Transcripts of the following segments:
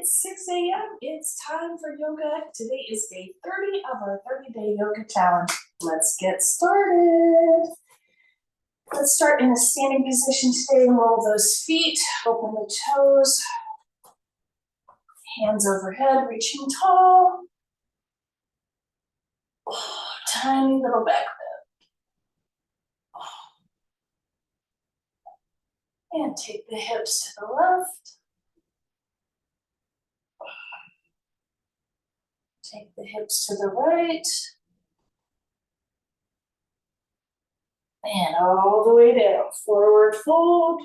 It's 6 a.m. It's time for yoga. Today is day 30 of our 30-day yoga challenge. Let's get started. Let's start in a standing position today. Roll those feet, open the toes, hands overhead, reaching tall. Oh, tiny little back bend. And take the hips to the left. Take the hips to the right. And all the way down. Forward fold.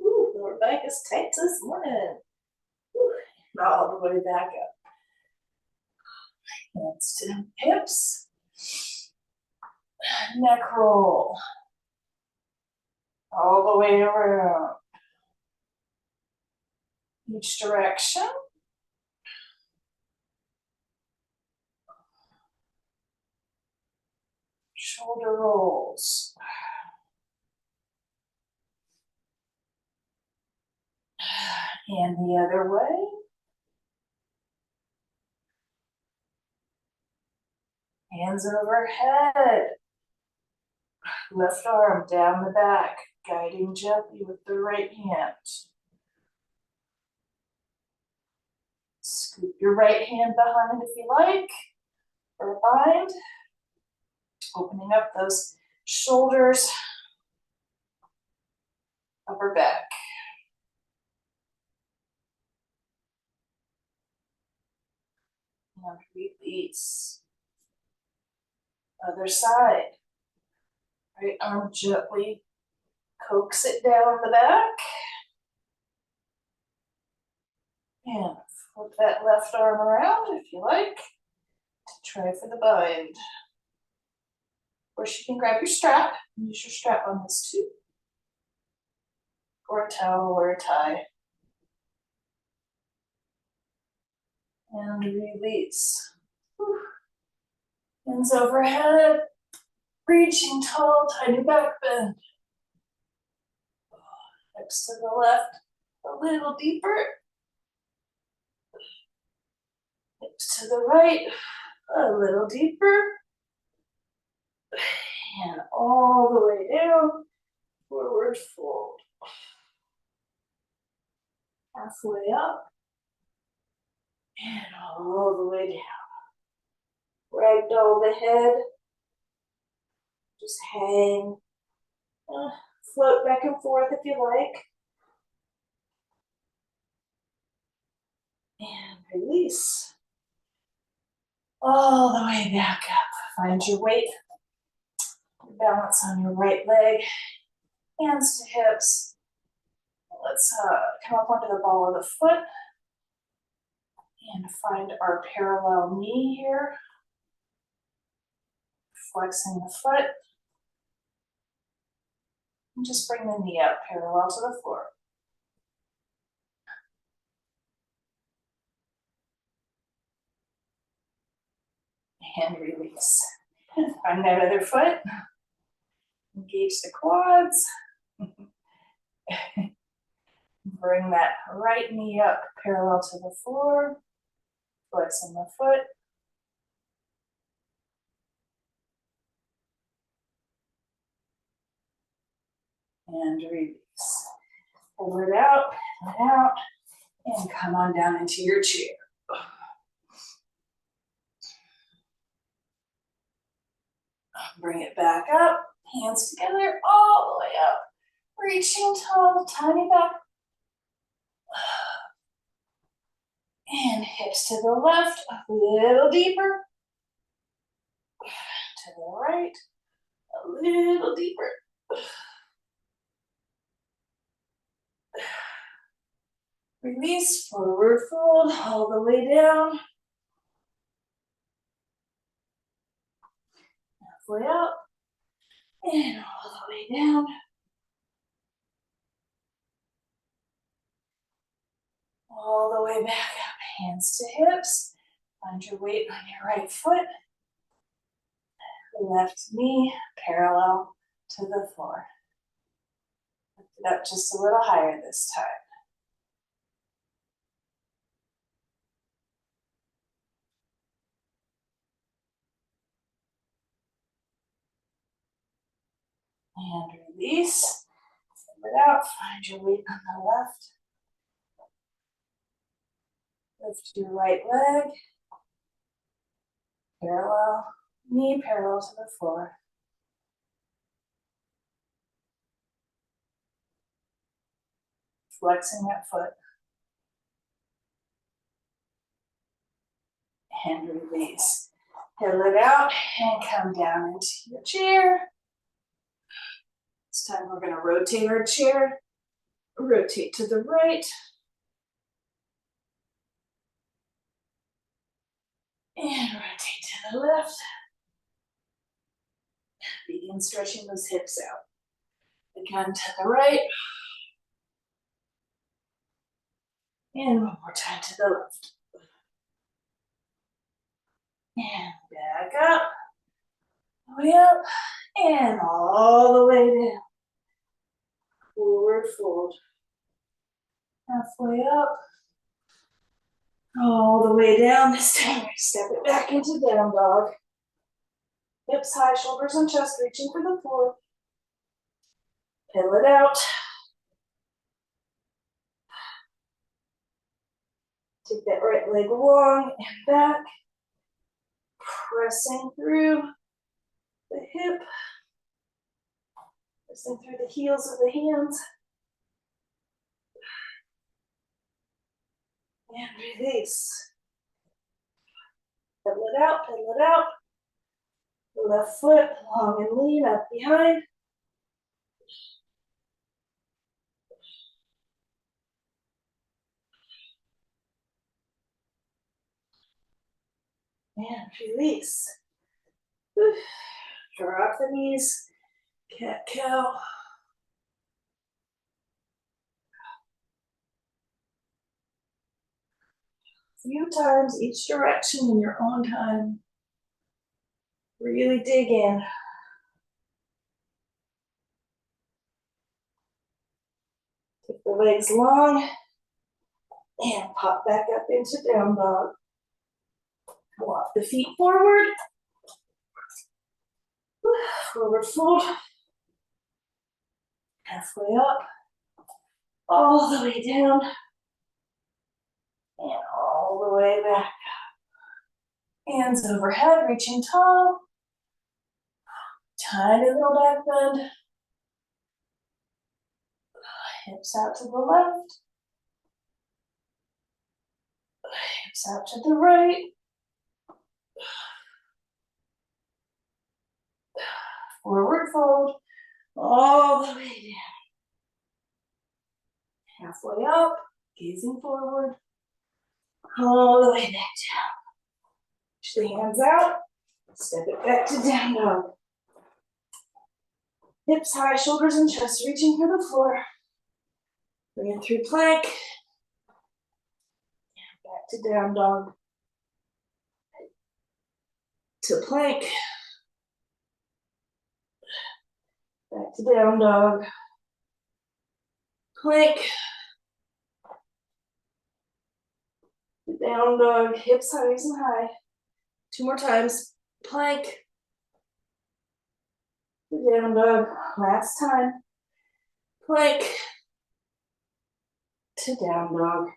Ooh, lower back is tight this morning. Ooh, all the way back up. Hands to the hips. Neck roll. All the way around. Each direction. Shoulder rolls. And the other way. Hands overhead. Left arm down the back, guiding gently with the right hand. Scoop your right hand behind if you like, or bind. Opening up those shoulders, upper back. And release. Other side. Right arm gently coax it down the back. And flip that left arm around if you like. Try for the bind. Of course, you can grab your strap and use your strap on this too. Or a towel or a tie. And release. Whew. Hands overhead. Reaching tall, tiny back bend. Hips to the left, a little deeper. Hips to the right, a little deeper. And all the way down, forward fold. Halfway up. And all the way down. Ragdoll the head. Just hang. Float back and forth if you like. And release. All the way back up. Find your weight. Balance on your right leg. Hands to hips. Let's come up onto the ball of the foot. And find our parallel knee here. Flexing the foot. And just bring the knee up parallel to the floor. And release. Find that other foot. Engage the quads. Bring that right knee up parallel to the floor. Flexing the foot. And release. Pull it out, and come on down into your chair. Bring it back up, hands together, all the way up. Reaching tall, tiny back. And hips to the left, a little deeper. To the right, a little deeper. Release, forward fold, all the way down. Halfway up, and all the way down. All the way back up, hands to hips. Find your weight on your right foot. Left knee parallel to the floor. Lift it up just a little higher this time. release, it out, find your weight on the left. Lift your right leg, parallel, knee parallel to the floor. Flexing that foot. And release. Pedal it out and come down into your chair. This time we're going to rotate our chair. Rotate to the right. And rotate to the left. Begin stretching those hips out. Again to the right. And one more time to the left. And back up. Way up. And all the way down. Forward fold. Halfway up. All the way down. This time, step it back into down dog. Hips high, shoulders and chest reaching for the floor. Pedal it out. Take that right leg long and back. Pressing through the hip. Pressing through the heels of the hands. And release. Pedal it out, pedal it out. Left foot long and lean up behind. And release. Drop the knees. Cat-cow. A few times each direction in your own time. Really dig in. Take the legs long and pop back up into down dog. Walk the feet forward. Forward fold. Halfway up. All the way down. And all the way back. Hands overhead, reaching tall. Tiny little back bend. Hips out to the left. Hips out to the right. Forward fold. All the way down. Halfway up. Gazing forward. All the way back down. Push the hands out. Step it back to down dog. Hips high, shoulders and chest reaching for the floor. Bring it through plank. And back to down dog. To plank. Back to down dog. Plank. Down dog. Hips high, nice and high. 2 more times. Plank. Down dog. Last time. Plank. To down dog.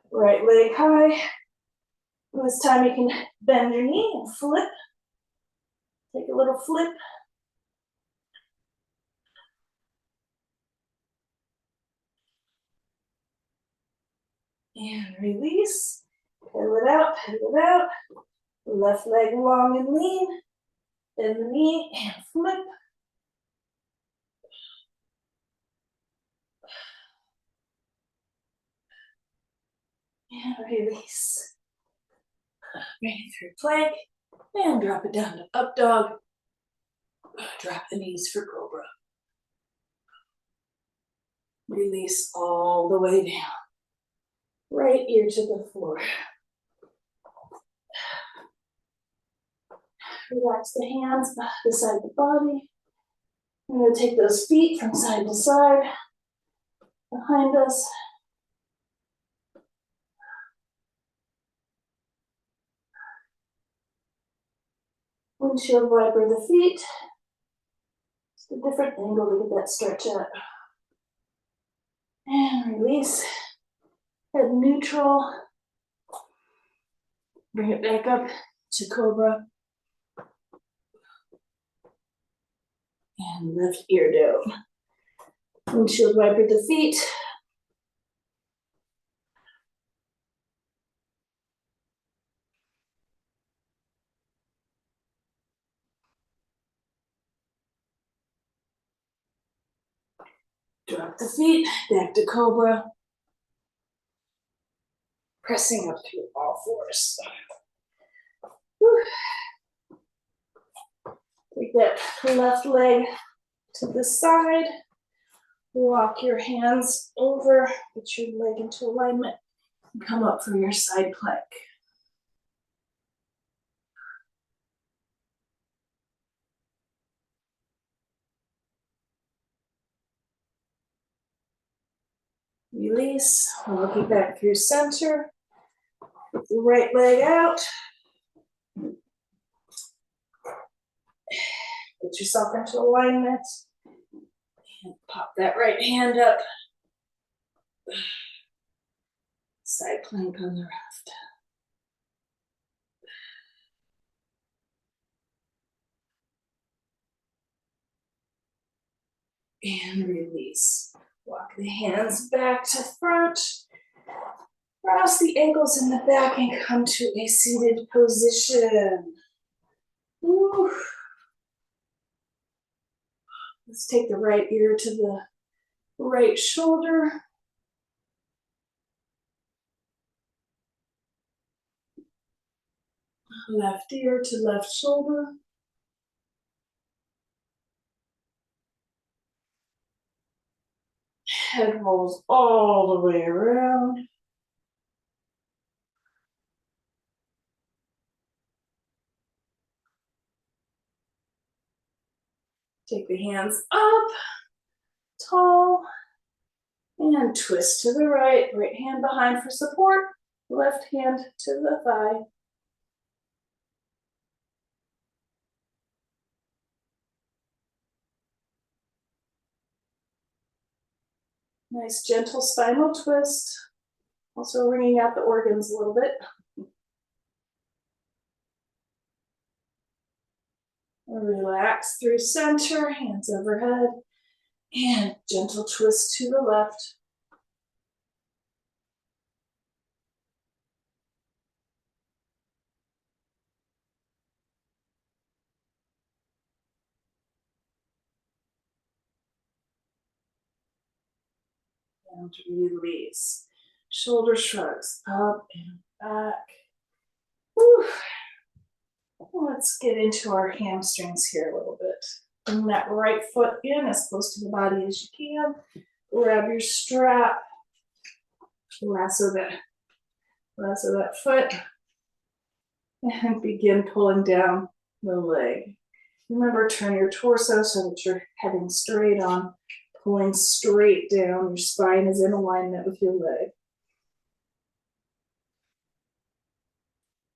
Right leg high. This time you can bend your knee and flip. Take a little flip. And release. Pedal it out, pedal it out. Left leg long and lean. Bend the knee and flip. And release. Bring it through plank. And drop it down to up dog. Drop the knees for cobra. Release all the way down. Right ear to the floor. Relax the hands beside the body. I'm going to take those feet from side to side. Behind us. Windshield wiper the feet. a different angle to get that stretch out. And release. Head neutral. Bring it back up to cobra. And left ear down. Windshield wiper the feet. Drop the feet, back to cobra. Pressing up through all fours. Whew. Take that left leg to the side. Walk your hands over, get your leg into alignment, and come up for your side plank. Release, walk it back through center. Put the right leg out. Get yourself into alignment. And pop that right hand up. Side plank on the left. And release. Walk the hands back to front. Cross the ankles in the back and come to a seated position. Woo. Let's take the right ear to the right shoulder. Left ear to left shoulder. Head rolls all the way around. Take the hands up, tall, and twist to the right. Right hand behind for support, left hand to the thigh. Nice gentle spinal twist. Also wringing out the organs a little bit. Relax through center, hands overhead, and gentle twist to the left. And release. Shoulder shrugs up and back. Whew. Let's get into our hamstrings here a little bit. Bring that right foot in as close to the body as you can. Grab your strap. Lasso that foot. And begin pulling down the leg. Remember, turn your torso so that you're heading straight on, pulling straight down. Your spine is in alignment with your leg.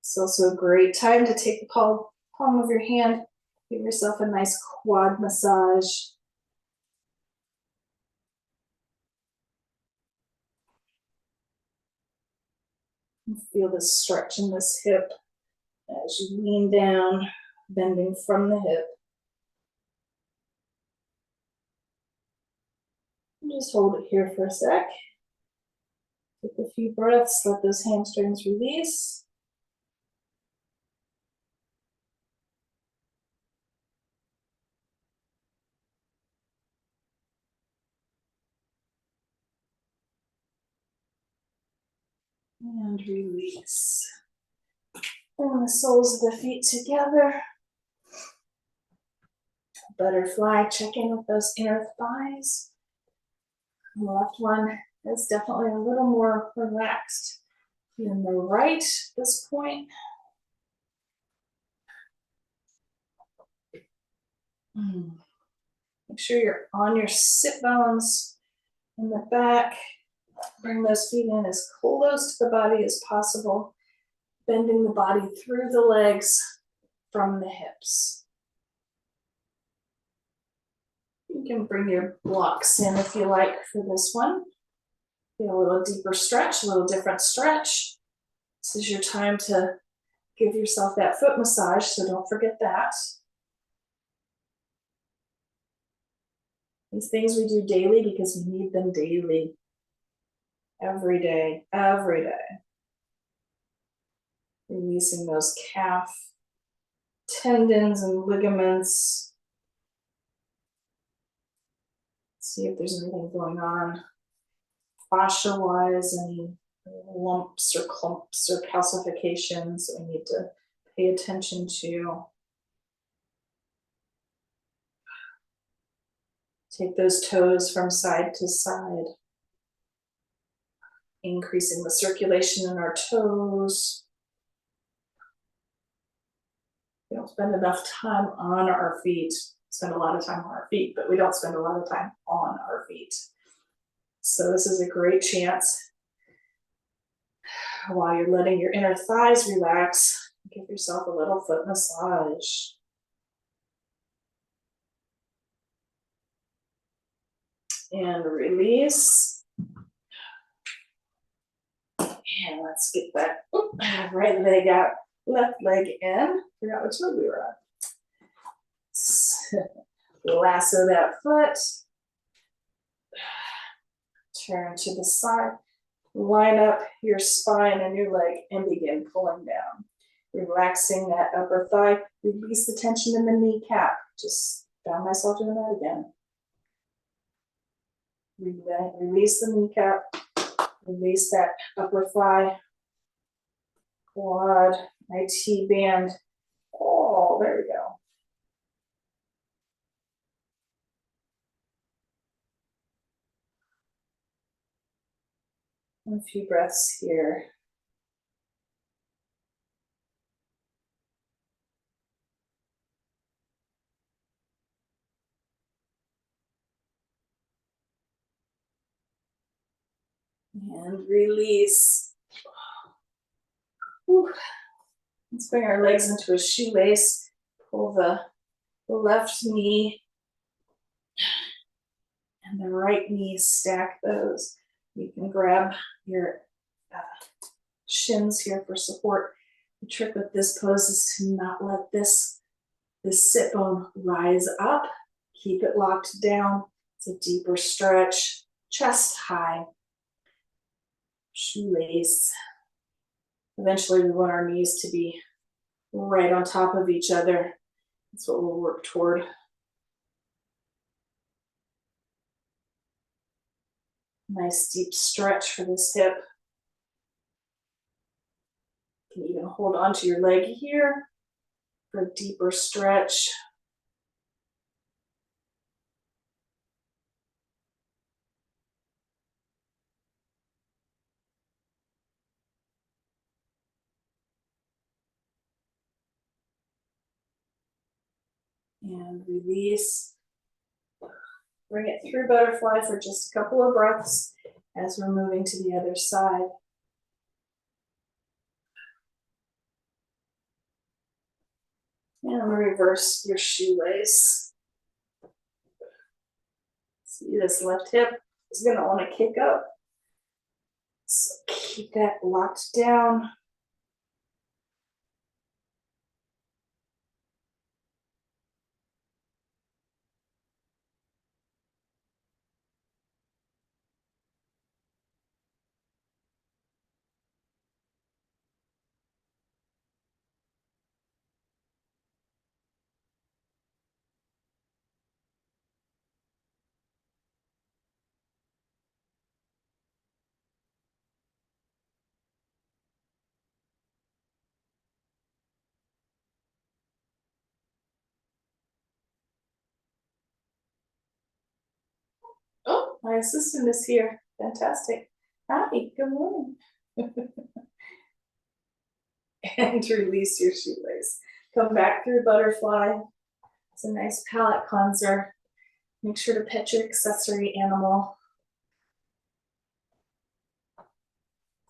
It's also a great time to take the palm of your hand, give yourself a nice quad massage. And feel the stretch in this hip as you lean down, bending from the hip. And just hold it here for a sec. Take a few breaths, let those hamstrings release. And release. Bring the soles of the feet together. Butterfly, check in with those inner thighs. The left one is definitely a little more relaxed than the right at this point. Make sure you're on your sit bones in the back. Bring those feet in as close to the body as possible, bending the body through the legs from the hips. You can bring your blocks in if you like for this one. Get a little deeper stretch, a little different stretch. This is your time to give yourself that foot massage, so don't forget that. These things we do daily because we need them daily. Every day, every day. Releasing those calf tendons and ligaments. See if there's anything going on fascia-wise, any lumps or clumps or calcifications that we need to pay attention to. Take those toes from side to side, increasing the circulation in our toes. We don't spend enough time on our feet. We spend a lot of time on our feet, but we don't spend a lot of time on our feet. So this is a great chance while you're letting your inner thighs relax, give yourself a little foot massage. And release. And let's get that right leg out, left leg in. Forgot which leg we were on. Lasso that foot. Turn to the side. Line up your spine and your leg and begin pulling down. Relaxing that upper thigh. Release the tension in the kneecap. Just found myself doing that again. Release the kneecap. Release that upper thigh. Quad, IT band. Oh, there we go. A few breaths here. And release. Whew. Let's bring our legs into a shoelace. Pull the left knee and the right knee, stack those. You can grab your shins here for support. The trick with this pose is to not let this sit bone rise up. Keep it locked down. It's a deeper stretch, chest high, shoelace. Eventually we want our knees to be right on top of each other. That's what we'll work toward. Nice deep stretch for this hip. You can even hold onto your leg here for a deeper stretch. And release. Bring it through butterfly for just a couple of breaths as we're moving to the other side. And reverse your shoelace. See, this left hip is going to want to kick up. So keep that locked down. Oh, my assistant is here. Fantastic. Hi, good morning. And release your shoelace. Come back through butterfly. It's a nice palate cleanser. Make sure to pet your accessory animal.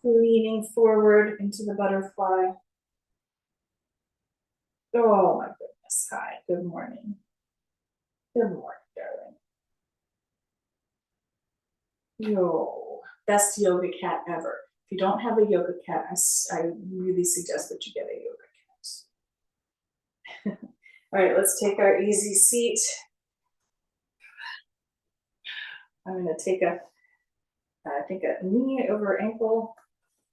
Leaning forward into the butterfly. Oh my goodness. Hi, good morning. Good morning, darling. Yo, best yoga cat ever. If you don't have a yoga cat, I really suggest that you get a yoga cat. All right, let's take our easy seat. I'm gonna take I think a knee over ankle.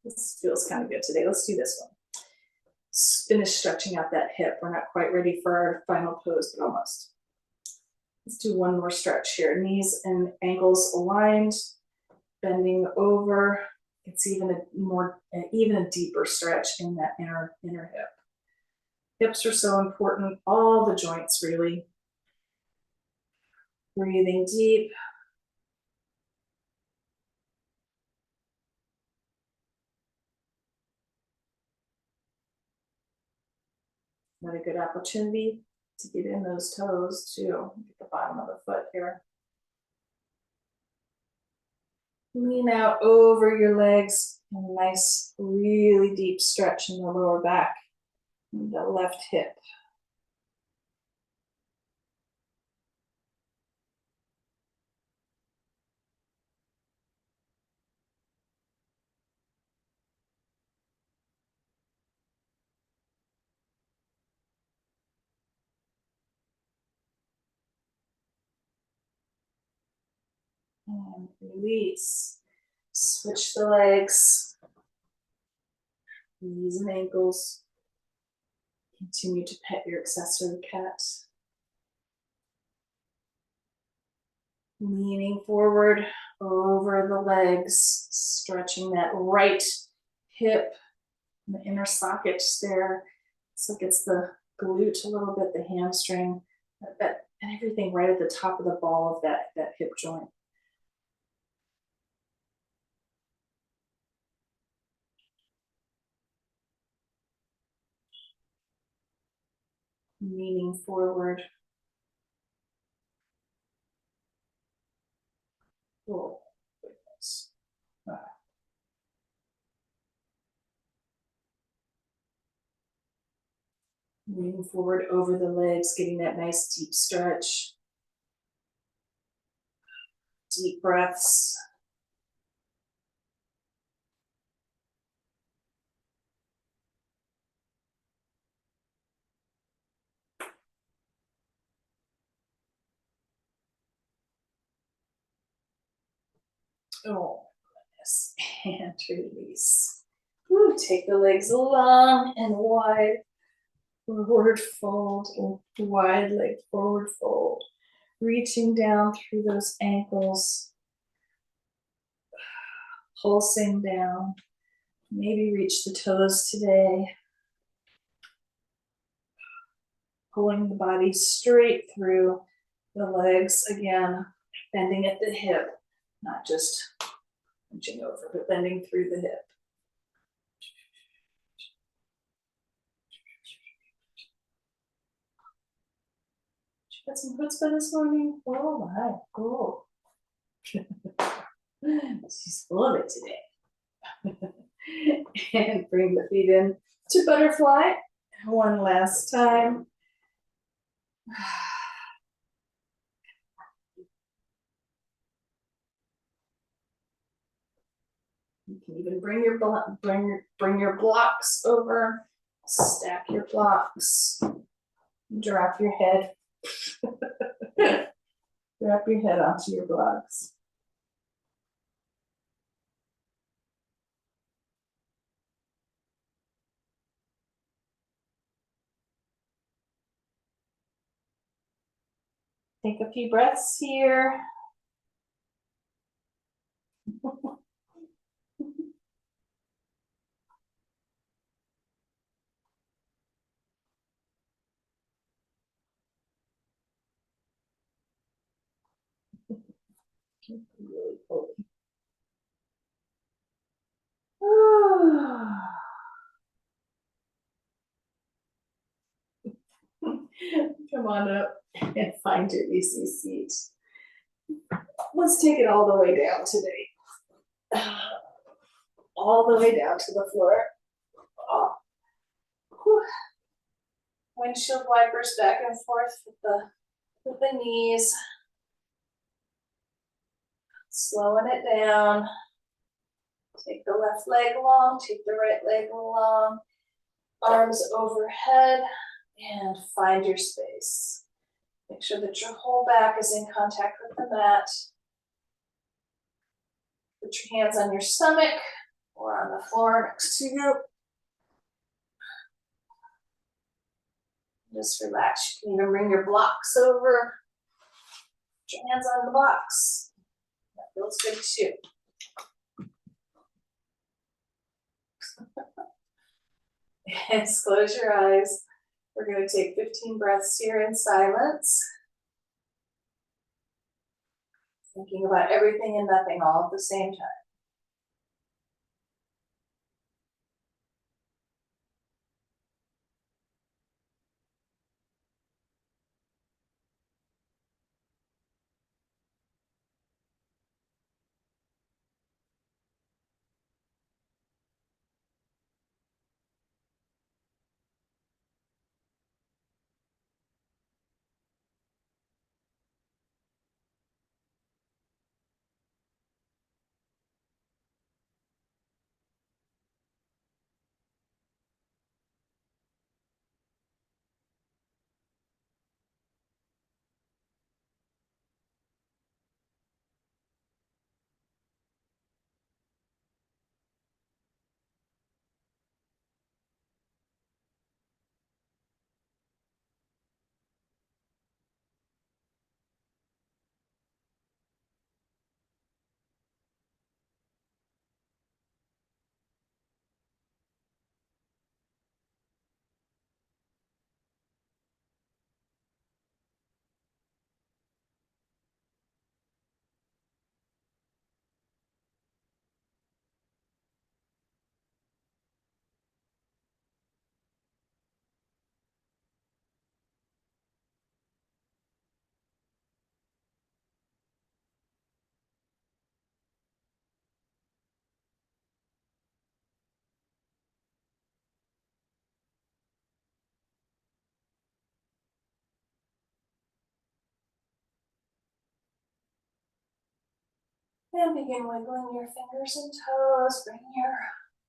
This feels kind of good today. Let's do this one. Finish stretching out that hip. We're not quite ready for our final pose, but almost. Let's do one more stretch here. Knees and ankles aligned, bending over. It's even a deeper stretch in that inner hip. Hips are so important, all the joints really. Breathing deep. Another good opportunity to get in those toes too. Get the bottom of the foot here. Lean out over your legs. And a nice, really deep stretch in the lower back. And the left hip. And release. Switch the legs. Knees and ankles. Continue to pet your accessory cat. Leaning forward over the legs, stretching that right hip, and the inner sockets there. So it gets the glute a little bit, the hamstring, and everything right at the top of the ball of that hip joint. Leaning forward. Oh, goodness. Leaning forward over the legs, getting that nice deep stretch. Deep breaths. Oh, goodness. And release. Woo, take the legs long and wide. Forward fold, wide leg forward fold. Reaching down through those ankles. Pulsing down. Maybe reach the toes today. Pulling the body straight through the legs again. Bending at the hip. Not just punching over, but bending through the hip. Got some chutzpah this morning? Oh my, oh. She's full of it today. And bring the feet in to butterfly. One last time. You can even bring your blocks over. Stack your blocks. Drop your head. Drop your head onto your blocks. Take a few breaths here. Really fully. Come on up and find your easy seat. Let's take it all the way down today. All the way down to the floor. Oh. Windshield wipers back and forth with the knees. Slowing it down. Take the left leg long, take the right leg long. Arms overhead and find your space. Make sure that your whole back is in contact with the mat. Put your hands on your stomach or on the floor next to you. Just relax. You can even bring your blocks over. Put your hands on the blocks. That feels good too. And close your eyes. We're going to take 15 breaths here in silence. Thinking about everything and nothing all at the same time. And begin wiggling your fingers and toes. Bring your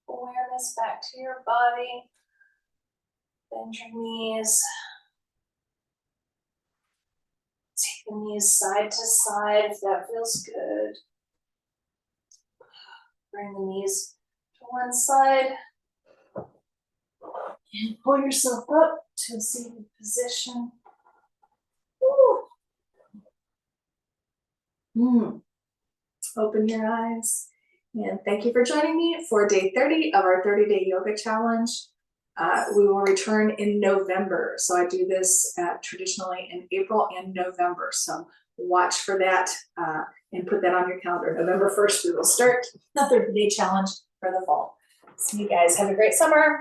awareness back to your body. Bend your knees. Take the knees side to side if that feels good. Bring the knees to one side. And pull yourself up to a seated position. Open your eyes. And thank you for joining me for day 30 of our 30-day yoga challenge. We will return in November. So I do this traditionally in April and November. So watch for that and put that on your calendar. November 1st, we will start the 30-day challenge for the fall. See you guys. Have a great summer.